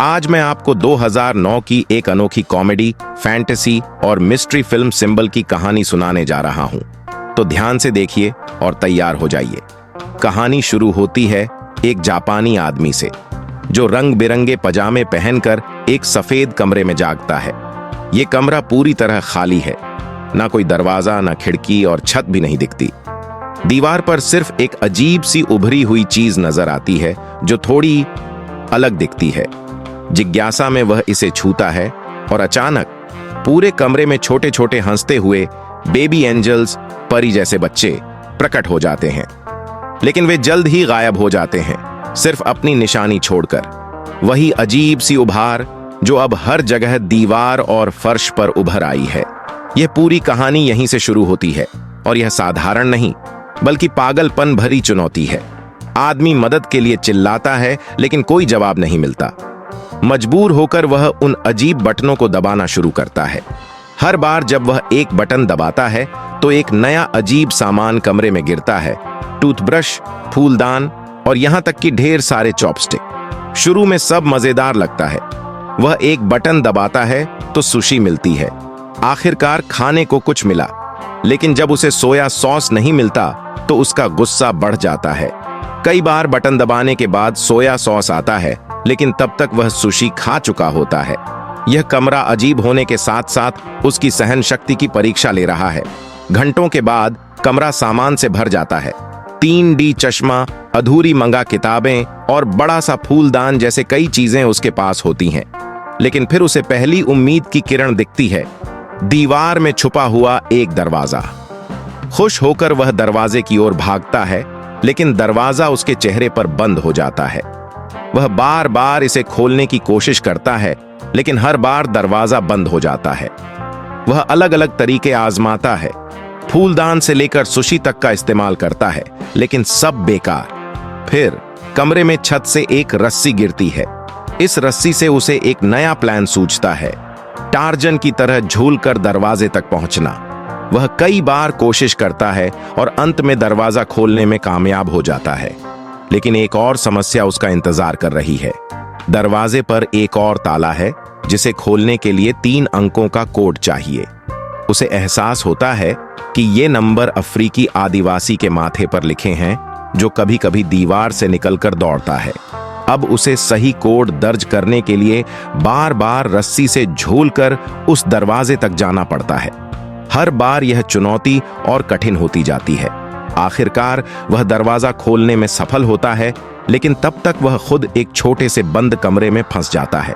आज मैं आपको 2009 की एक अनोखी कॉमेडी, फैंटेसी और मिस्ट्री फिल्म सिंबल की कहानी सुनाने जा रहा हूं। तो ध्यान से देखिए और तैयार हो जाइए। कहानी शुरू होती है एक जापानी आदमी से, जो रंग बिरंगे पजामे पहनकर एक सफेद कमरे में जागता है। ये कमरा पूरी तरह खाली है, ना कोई दरवाजा, ना खिड़की और छत भी नहीं दिखती। दीवार पर सिर्फ एक अजीब सी उभरी हुई चीज नजर आती है, जो थोड़ी अलग दिखती है। जिज्ञासा में वह इसे छूता है और अचानक पूरे कमरे में छोटे छोटे हंसते हुए बेबी एंजल्स, परी जैसे बच्चे प्रकट हो जाते हैं। लेकिन वे जल्द ही गायब हो जाते हैं, सिर्फ अपनी निशानी छोड़कर। वही अजीब सी उभार जो अब हर जगह दीवार और फर्श पर उभर आई है। यह पूरी कहानी यहीं से शुरू होती है और यह साधारण नहीं, बल्कि पागलपन भरी चुनौती है। आदमी मदद के लिए चिल्लाता है, लेकिन कोई जवाब नहीं मिलता। मजबूर होकर वह उन अजीब बटनों को दबाना शुरू करता है। हर बार जब वह एक बटन दबाता है तो एक नया अजीब सामान कमरे में गिरता है। टूथब्रश, फूलदान और यहां तक कि ढेर सारे चॉपस्टिक। शुरू में सब मजेदार लगता है। वह एक बटन दबाता है तो सुशी मिलती है। आखिरकार खाने को कुछ मिला। लेकिन जब उसे सोया सॉस नहीं मिलता तो उसका गुस्सा बढ़ जाता है। कई बार बटन दबाने के बाद सोया सॉस आता है, लेकिन तब तक वह सुशी खा चुका होता है। यह कमरा अजीब होने के साथ साथ उसकी सहन शक्ति की परीक्षा ले रहा है। घंटों के बाद कमरा सामान से भर जाता है। 3D चश्मा, अधूरी मंगा किताबें और बड़ा सा फूलदान जैसे कई चीजें उसके पास होती हैं। लेकिन फिर उसे पहली उम्मीद की किरण दिखती है, दीवार में छुपा हुआ एक दरवाजा। खुश होकर वह दरवाजे की ओर भागता है, लेकिन दरवाजा उसके चेहरे पर बंद हो जाता है। वह बार बार इसे खोलने की कोशिश करता है, लेकिन हर बार दरवाजा बंद हो जाता है। वह अलग अलग तरीके आजमाता है, फूलदान से लेकर सुशी तक का इस्तेमाल करता है, लेकिन सब बेकार। फिर कमरे में छत से एक रस्सी गिरती है। इस रस्सी से उसे एक नया प्लान सूझता है, टार्जन की तरह झूलकर दरवाजे तक पहुंचना। वह कई बार कोशिश करता है और अंत में दरवाजा खोलने में कामयाब हो जाता है। लेकिन एक और समस्या उसका इंतजार कर रही है। दरवाजे पर एक और ताला है, जिसे खोलने के लिए 3 अंकों का कोड चाहिए। उसे एहसास होता है कि ये नंबर अफ्रीकी आदिवासी के माथे पर लिखे हैं, जो कभी कभी दीवार से निकलकर दौड़ता है। अब उसे सही कोड दर्ज करने के लिए बार बार रस्सी से झूलकर उस दरवाजे तक जाना पड़ता है। हर बार यह चुनौती और कठिन होती जाती है। आखिरकार वह दरवाजा खोलने में सफल होता है, लेकिन तब तक वह खुद एक छोटे से बंद कमरे में फंस जाता है।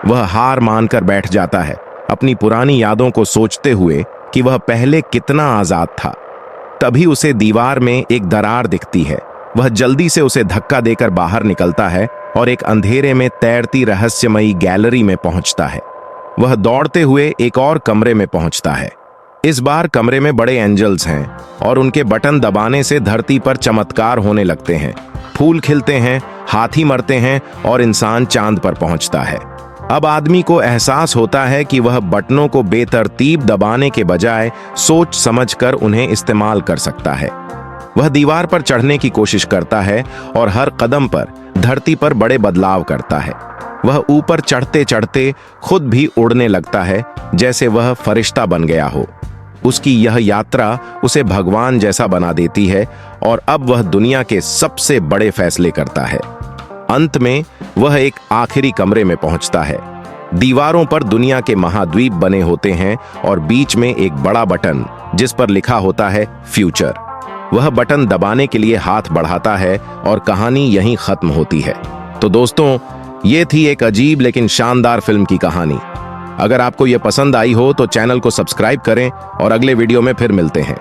वह हार मानकर बैठ जाता है, अपनी पुरानी यादों को सोचते हुए कि वह पहले कितना आजाद था। तभी उसे दीवार में एक दरार दिखती है। वह जल्दी से उसे धक्का देकर बाहर निकलता है और एक अंधेरे में तैरती रहस्यमयी गैलरी में पहुंचता है। वह दौड़ते हुए एक और कमरे में पहुंचता है। इस बार कमरे में बड़े एंजल्स हैं और उनके बटन दबाने से धरती पर चमत्कार होने लगते हैं। फूल खिलते हैं, हाथी मरते हैं और इंसान चांद पर पहुंचता है। अब आदमी को एहसास होता है कि वह बटनों को बेतरतीब दबाने के बजाय सोच समझकर उन्हें इस्तेमाल कर सकता है। वह दीवार पर चढ़ने की कोशिश करता है और हर कदम पर धरती पर बड़े बदलाव करता है। वह ऊपर चढ़ते चढ़ते खुद भी उड़ने लगता है, जैसे वह फरिश्ता बन गया हो। उसकी यह यात्रा उसे भगवान जैसा बना देती है और अब वह दुनिया के सबसे बड़े फैसले करता है। अंत में वह एक आखिरी कमरे में पहुंचता है। दीवारों पर दुनिया के महाद्वीप बने होते हैं और बीच में एक बड़ा बटन, जिस पर लिखा होता है फ्यूचर। वह बटन दबाने के लिए हाथ बढ़ाता है और कहानी यहीं खत्म होती है। तो दोस्तों, ये थी एक अजीब लेकिन शानदार फिल्म की कहानी। अगर आपको यह पसंद आई हो तो चैनल को सब्सक्राइब करें और अगले वीडियो में फिर मिलते हैं।